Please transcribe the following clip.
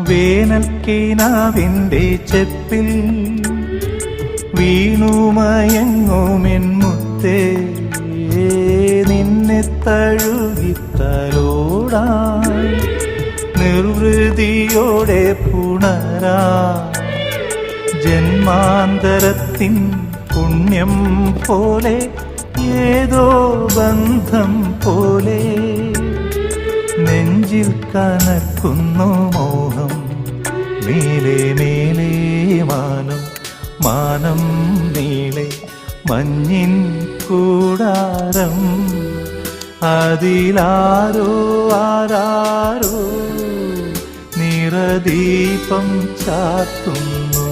വേനൽക്കിനാവിൻ്റെ ചെപ്പിൽ വീണുമയങ്ങുമെൻ മുത്തേ, നിന്നെ തഴുകിത്തലോടാൻ നിർവൃതിയോടെ പുണരാ ജന്മാന്തരത്തിൻ പുണ്യം പോലെ ഏതോ ബന്ധം പോലെ നെഞ്ചിൽ കനക്കുന്നു മോഹം. മേലെ മേലെ മാനം മാനം നീളെ മഞ്ഞിൻ കൂടാരം, അതിലാരോ ആരാരോ നിറദീപം ചാർത്തുന്നു.